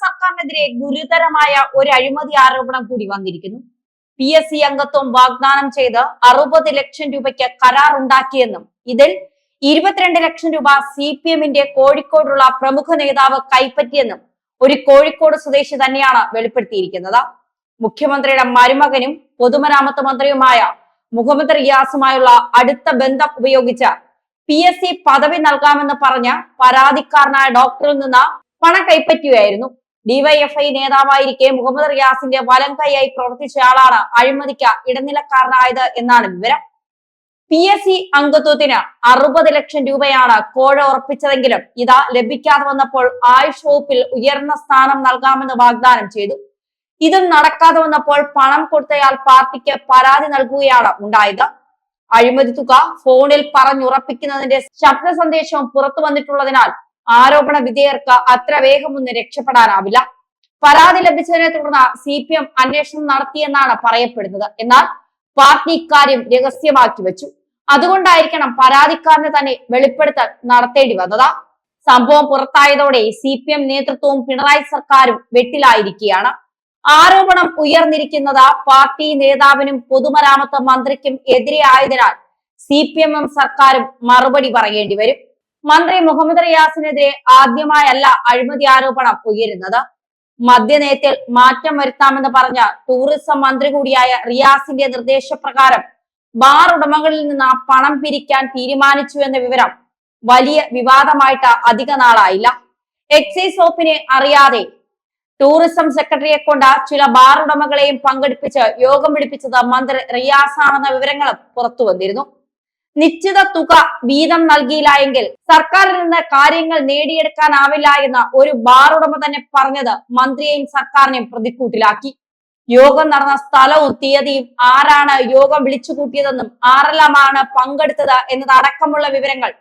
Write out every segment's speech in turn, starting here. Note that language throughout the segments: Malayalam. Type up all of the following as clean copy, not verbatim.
സർക്കാരിനെതിരെ ഗുരുതരമായ ഒരു അഴിമതി ആരോപണം കൂടി വന്നിരിക്കുന്നു. PSC അംഗത്വം വാഗ്ദാനം ചെയ്ത് 60 ലക്ഷം രൂപയ്ക്ക് കരാർ ഉണ്ടാക്കിയെന്നും ഇതിൽ 22 ലക്ഷം രൂപ CPM-ന്റെ കോഴിക്കോടുള്ള പ്രമുഖ നേതാവ് കൈപ്പറ്റിയെന്നും ഒരു കോഴിക്കോട് സ്വദേശി തന്നെയാണ് വെളിപ്പെടുത്തിയിരിക്കുന്നത്. മുഖ്യമന്ത്രിയുടെ മരുമകനും പൊതുമരാമത്ത് മന്ത്രിയുമായ മുഹമ്മദ് റിയാസുമായുള്ള അടുത്ത ബന്ധം ഉപയോഗിച്ച് PSC പദവി നൽകാമെന്ന് പറഞ്ഞ പരാതിക്കാരനായ ഡോക്ടറിൽ നിന്ന് പണം കൈപ്പറ്റുകയായിരുന്നു. DYFI നേതാവായിരിക്കെ മുഹമ്മദ് റിയാസിന്റെ വലം കൈയായി പ്രവർത്തിച്ചയാളാണ് അഴിമതിക്ക് ഇടനിലക്കാരനായത് എന്നാണ് വിവരം. PSC അംഗത്വത്തിന് 60 ലക്ഷം രൂപയാണ് കോഴ ഉറപ്പിച്ചതെങ്കിലും ഇത് ലഭിക്കാതെ വന്നപ്പോൾ ആയുഷ് വകുപ്പിൽ ഉയർന്ന സ്ഥാനം നൽകാമെന്ന് വാഗ്ദാനം ചെയ്തു. ഇതും നടക്കാതെ വന്നപ്പോൾ പണം കൊടുത്തയാൾ പാർട്ടിക്ക് പരാതി നൽകുകയാണ് ഉണ്ടായത്. അഴിമതി തുക ഫോണിൽ പറഞ്ഞുറപ്പിക്കുന്നതിന്റെ ശബ്ദ സന്ദേശവും പുറത്തു വന്നിട്ടുള്ളതിനാൽ ആരോപണ വിധേയർക്ക് അത്ര വേഗമൊന്നും രക്ഷപ്പെടാനാവില്ല. പരാതി ലഭിച്ചതിനെ തുടർന്ന് CPM അന്വേഷണം നടത്തിയെന്നാണ് പറയപ്പെടുന്നത്. എന്നാൽ പാർട്ടി ഇക്കാര്യം രഹസ്യമാക്കി വെച്ചു. അതുകൊണ്ടായിരിക്കണം പരാതിക്കാരന് തന്നെ വെളിപ്പെടുത്തൽ നടത്തേണ്ടി വന്നത്. സംഭവം പുറത്തായതോടെ CPM നേതൃത്വവും പിണറായി സർക്കാരും വെട്ടിലായിരിക്കുകയാണ്. ആരോപണം ഉയർന്നിരിക്കുന്നത് പാർട്ടി നേതാവിനും പൊതുമരാമത്ത് മന്ത്രിക്കും എതിരെ ആയതിനാൽ CPM-ഉം സർക്കാരും മറുപടി പറയേണ്ടി വരും. മന്ത്രി മുഹമ്മദ് റിയാസിനെതിരെ ആദ്യമായല്ല അഴിമതി ആരോപണം ഉയരുന്നത്. മദ്യനയത്തിൽ മാറ്റം വരുത്താമെന്ന് പറഞ്ഞ ടൂറിസം മന്ത്രി കൂടിയായ റിയാസിന്റെ നിർദ്ദേശപ്രകാരം ബാർ ഉടമകളിൽ നിന്ന് പണം പിരിക്കാൻ തീരുമാനിച്ചു എന്ന വിവരം വലിയ വിവാദമായിട്ട് അധിക നാളായില്ല. എക്സൈസ് വകുപ്പിനെ അറിയാതെ ടൂറിസം സെക്രട്ടറിയെ കൊണ്ട് ചില ബാർ ഉടമകളെയും പങ്കെടുപ്പിച്ച് യോഗം വിളിപ്പിച്ചത് മന്ത്രി റിയാസ് ആണെന്ന വിവരങ്ങളും പുറത്തു വന്നിരുന്നു. നിശ്ചിത തുക വീതം നൽകിയില്ല എങ്കിൽ സർക്കാരിൽ നിന്ന് കാര്യങ്ങൾ നേടിയെടുക്കാനാവില്ല എന്ന് ഒരു ബാർ ഉടമ തന്നെ പറഞ്ഞത് മന്ത്രിയെയും സർക്കാരിനെയും പ്രതിക്കൂട്ടിലാക്കി. യോഗം നടന്ന സ്ഥലവും തീയതിയും, ആരാണ് യോഗം വിളിച്ചു കൂട്ടിയതെന്നും ആരെല്ലാമാണ് പങ്കെടുത്തത് എന്നതടക്കമുള്ള വിവരങ്ങൾ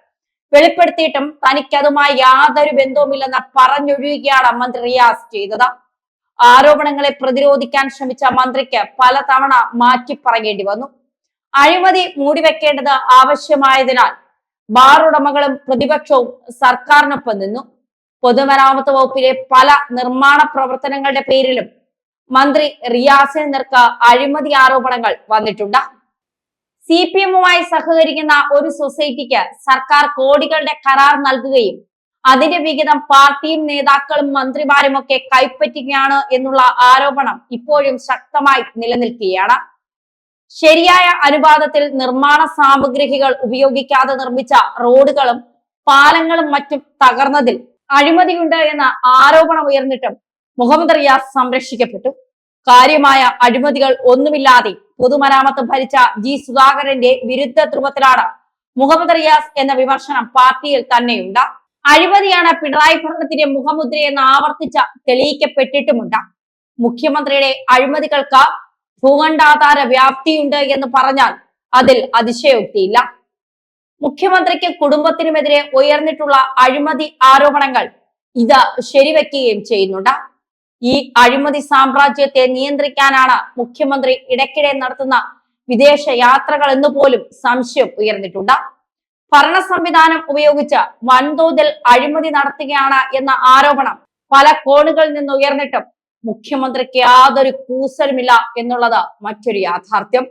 വെളിപ്പെടുത്തിയിട്ടും തനിക്കതുമായി യാതൊരു ബന്ധവുമില്ലെന്ന് പറഞ്ഞൊഴിയുകയാണ് മന്ത്രി റിയാസ് ചെയ്തത്. ആരോപണങ്ങളെ പ്രതിരോധിക്കാൻ ശ്രമിച്ച മന്ത്രിക്ക് പലതവണ മാറ്റി പറയേണ്ടി വന്നു. അഴിമതി മൂടിവെക്കേണ്ടത് ആവശ്യമായതിനാൽ ബാർ ഉടമകളും പ്രതിപക്ഷവും സർക്കാരിനൊപ്പം നിന്നു. പൊതുമരാമത്ത് വകുപ്പിലെ പല നിർമ്മാണ പ്രവർത്തനങ്ങളുടെ പേരിലും മന്ത്രി റിയാസിന് നേർക്ക് അഴിമതി ആരോപണങ്ങൾ വന്നിട്ടുണ്ട്. CPM-വുമായി സഹകരിക്കുന്ന ഒരു സൊസൈറ്റിക്ക് സർക്കാർ കോടികളുടെ കരാർ നൽകുകയും അതിന്റെ വിഹിതം പാർട്ടിയും നേതാക്കളും മന്ത്രിമാരും ഒക്കെ കൈപ്പറ്റുകയാണ് എന്നുള്ള ആരോപണം ഇപ്പോഴും ശക്തമായി നിലനിൽക്കുകയാണ്. ശരിയായ അനുപാതത്തിൽ നിർമ്മാണ സാമഗ്രികൾ ഉപയോഗിക്കാതെ നിർമ്മിച്ച റോഡുകളും പാലങ്ങളും മറ്റും തകർന്നതിൽ അഴിമതിയുണ്ട് എന്ന ആരോപണം ഉയർന്നിട്ടും മുഹമ്മദ് റിയാസ് സംരക്ഷിക്കപ്പെട്ടു. കാര്യമായ അഴിമതികൾ ഒന്നുമില്ലാതെ പൊതുമരാമത്ത് ഭരിച്ച G സുധാകരന്റെ വിരുദ്ധ ധ്രുവത്തിലാണ് മുഹമ്മദ് റിയാസ് എന്ന വിമർശനം പാർട്ടിയിൽ തന്നെയുണ്ട്. അഴിമതിയാണ് പിണറായി ഭരണത്തിന്റെ മുഖമുദ്രയെന്ന് ആവർത്തിച്ച തെളിയിക്കപ്പെട്ടിട്ടുമുണ്ട്. മുഖ്യമന്ത്രിയുടെ അഴിമതികൾക്ക് ഭൂഖണ്ഡാധാര വ്യാപ്തിയുണ്ട് എന്ന് പറഞ്ഞാൽ അതിൽ അതിശയോക്തിയില്ല. മുഖ്യമന്ത്രിക്ക് കുടുംബത്തിനുമെതിരെ ഉയർന്നിട്ടുള്ള അഴിമതി ആരോപണങ്ങൾ ഇത് ശരിവെക്കുകയും ചെയ്യുന്നുണ്ട്. ഈ അഴിമതി സാമ്രാജ്യത്തെ നിയന്ത്രിക്കാനാണ് മുഖ്യമന്ത്രി ഇടയ്ക്കിടെ നടത്തുന്ന വിദേശ യാത്രകൾ എന്ന് പോലും സംശയം ഉയർന്നിട്ടുണ്ട്. ഭരണ സംവിധാനം ഉപയോഗിച്ച് വൻതോതിൽ അഴിമതി നടത്തുകയാണ് എന്ന ആരോപണം പല കോണുകളിൽ നിന്ന് ഉയർന്നിട്ടും മുഖ്യമന്ത്രിക്ക് യാതൊരു കൂസലുമില്ല എന്നുള്ളത് മറ്റൊരു യാഥാർത്ഥ്യം.